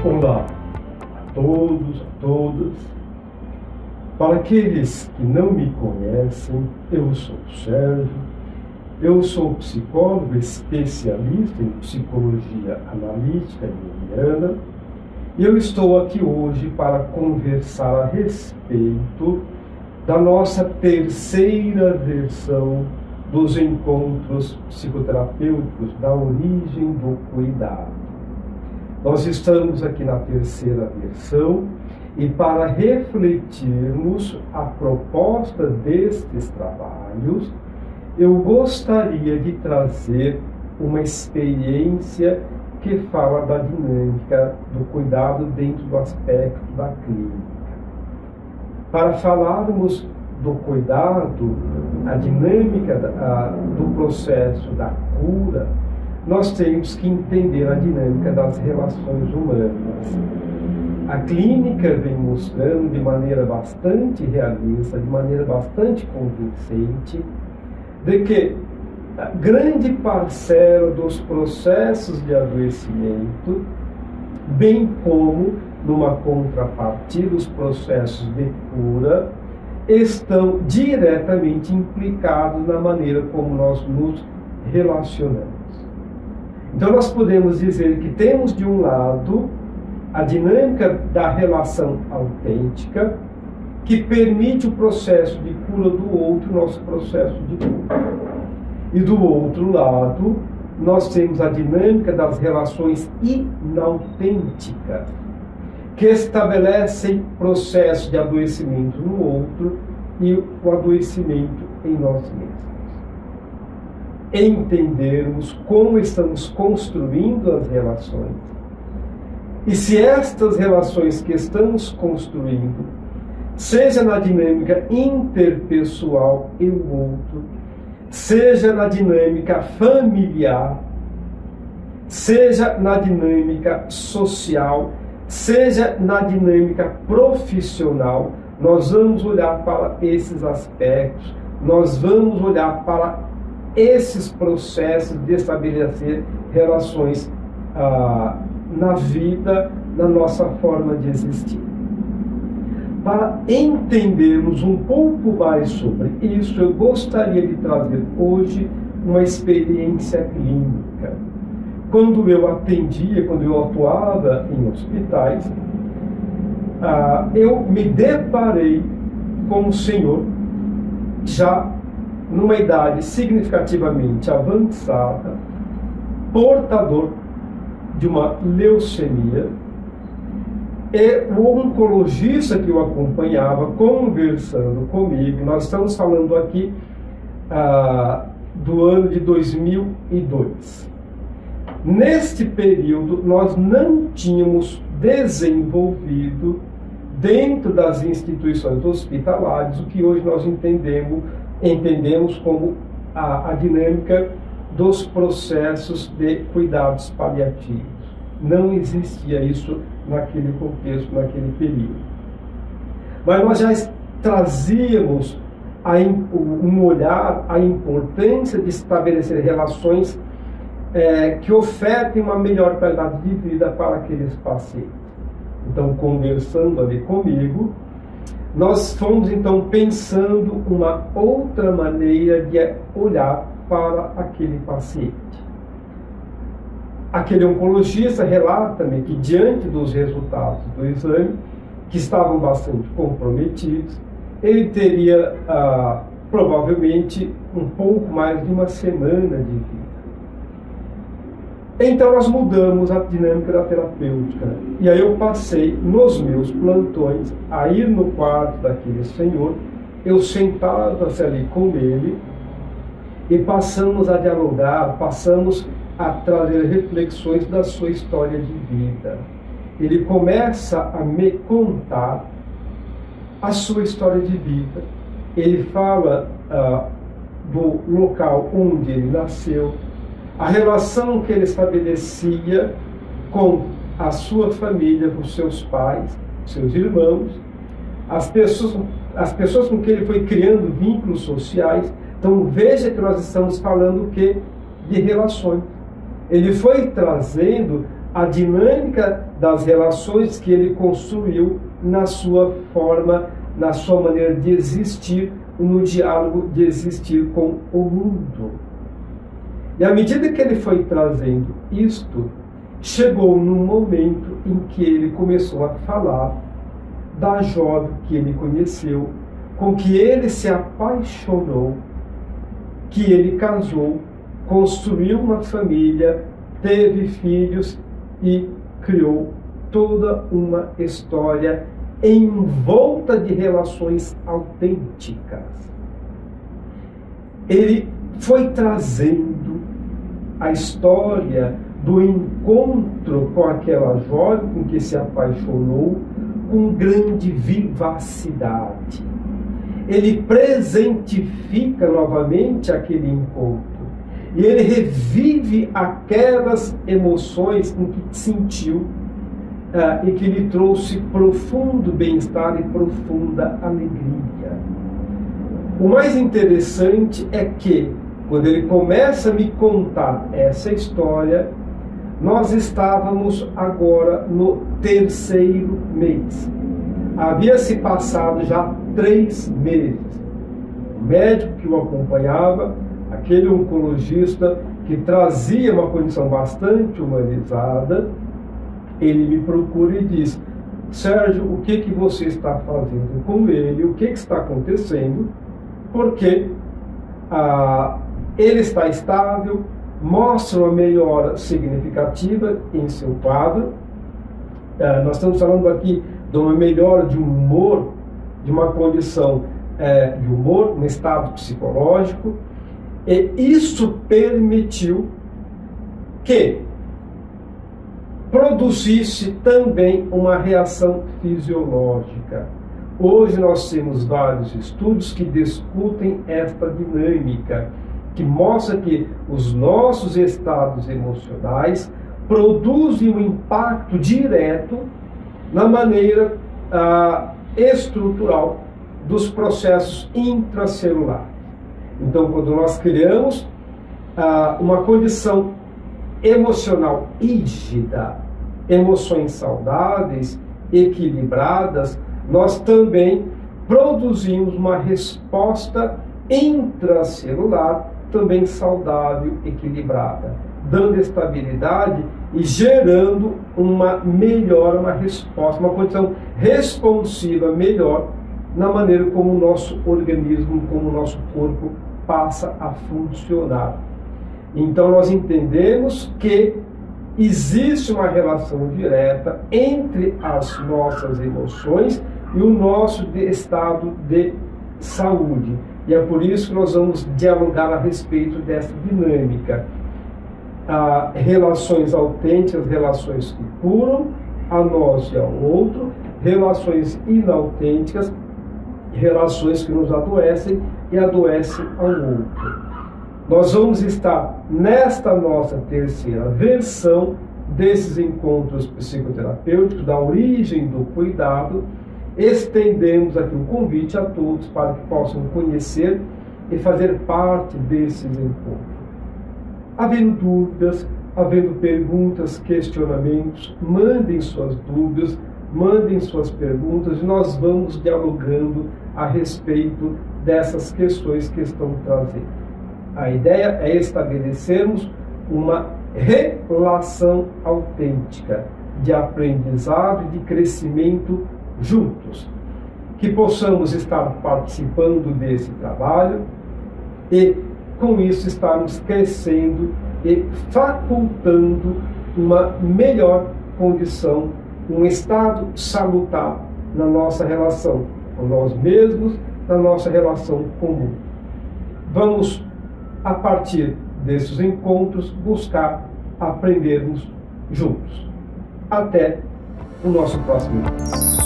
Olá a todos, a todas. Para aqueles que não me conhecem, eu sou o Sérgio, eu sou psicólogo especialista em psicologia analítica junguiana e eu estou aqui hoje para conversar a respeito da nossa terceira versão dos encontros psicoterapêuticos da origem do cuidado. Nós estamos aqui na terceira versão e para refletirmos a proposta destes trabalhos, eu gostaria de trazer uma experiência que fala da dinâmica do cuidado dentro do aspecto da clínica. Para falarmos do cuidado, a dinâmica do processo da cura, nós temos que entender a dinâmica das relações humanas. A clínica vem mostrando de maneira bastante realista, de maneira bastante convincente, de que a grande parcela dos processos de adoecimento, bem como, numa contrapartida, os processos de cura, estão diretamente implicados na maneira como nós nos relacionamos. Então nós podemos dizer que temos de um lado a dinâmica da relação autêntica, que permite o processo de cura do outro, nosso processo de cura. E do outro lado, nós temos a dinâmica das relações inautênticas, que estabelecem processo de adoecimento no outro e o adoecimento em nós mesmos. Entendermos como estamos construindo as relações e se estas relações que estamos construindo, seja na dinâmica interpessoal e o outro, seja na dinâmica familiar, seja na dinâmica social, seja na dinâmica profissional, nós vamos olhar para esses aspectos, nós vamos olhar para esses processos de estabelecer relações na vida, na nossa forma de existir. Para entendermos um pouco mais sobre isso, eu gostaria de trazer hoje uma experiência clínica. Quando eu atendia, quando eu atuava em hospitais, eu me deparei com um senhor já numa idade significativamente avançada, portador de uma leucemia, e o oncologista que o acompanhava, conversando comigo, nós estamos falando aqui do ano de 2002. Neste período, nós não tínhamos desenvolvido, dentro das instituições hospitalares, o que hoje nós entendemos como a dinâmica dos processos de cuidados paliativos. Não existia isso naquele contexto, naquele período. Mas nós já trazíamos um olhar, a importância de estabelecer relações que ofertem uma melhor qualidade de vida para aqueles pacientes. Então, conversando ali comigo, nós fomos então pensando uma outra maneira de olhar para aquele paciente. Aquele oncologista relata-me que, diante dos resultados do exame, que estavam bastante comprometidos, ele teria provavelmente um pouco mais de uma semana de vida. Então nós mudamos a dinâmica da terapêutica, e aí eu passei nos meus plantões a ir no quarto daquele senhor, eu sentava-se ali com ele e passamos a dialogar, passamos a trazer reflexões da sua história de vida. Ele começa a me contar a sua história de vida. Ele fala do local onde ele nasceu, a relação que ele estabelecia com a sua família, com seus pais, seus irmãos, as pessoas com quem ele foi criando vínculos sociais. Então veja que nós estamos falando de relações. Ele foi trazendo a dinâmica das relações que ele construiu na sua forma, na sua maneira de existir, no diálogo de existir com o mundo. E à medida que ele foi trazendo isto, chegou num momento em que ele começou a falar da jovem que ele conheceu, com que ele se apaixonou, que ele casou, construiu uma família, teve filhos e criou toda uma história envolta de relações autênticas. Ele foi trazendo a história do encontro com aquela jovem com que se apaixonou com grande vivacidade. Ele presentifica novamente aquele encontro e ele revive aquelas emoções em que sentiu e que lhe trouxe profundo bem-estar e profunda alegria. O mais interessante é que, quando ele começa a me contar essa história, nós estávamos agora no 3º mês. Havia se passado já 3 meses. O médico que o acompanhava, aquele oncologista que trazia uma condição bastante humanizada, ele me procura e diz: Sérgio, o que você está fazendo com ele? O que está acontecendo? Porque ele está estável, mostra uma melhora significativa em seu quadro. Nós estamos falando aqui de uma melhora de humor, de uma condição de humor, um estado psicológico, e isso permitiu que produzisse também uma reação fisiológica. Hoje nós temos vários estudos que discutem esta dinâmica, que mostra que os nossos estados emocionais produzem um impacto direto na maneira estrutural dos processos intracelulares. Então, quando nós criamos uma condição emocional rígida, emoções saudáveis, equilibradas, nós também produzimos uma resposta intracelular também saudável, equilibrada, dando estabilidade e gerando uma melhora, uma resposta, uma condição responsiva melhor na maneira como o nosso organismo, como o nosso corpo passa a funcionar. Então nós entendemos que existe uma relação direta entre as nossas emoções e o nosso estado de saúde. E é por isso que nós vamos dialogar a respeito dessa dinâmica. Relações autênticas, relações que curam a nós e ao outro, relações inautênticas, relações que nos adoecem e adoecem ao outro. Nós vamos estar nesta nossa 3ª versão desses encontros psicoterapêuticos, da origem do cuidado. Estendemos aqui o convite a todos para que possam conhecer e fazer parte desses encontros. Havendo dúvidas, havendo perguntas, questionamentos, mandem suas dúvidas, mandem suas perguntas e nós vamos dialogando a respeito dessas questões que estão trazendo. A ideia é estabelecermos uma relação autêntica de aprendizado e de crescimento juntos, que possamos estar participando desse trabalho e com isso estarmos crescendo e facultando uma melhor condição, um estado salutar na nossa relação com nós mesmos, na nossa relação comum. Vamos, a partir desses encontros, buscar aprendermos juntos. Até o nosso próximo encontro.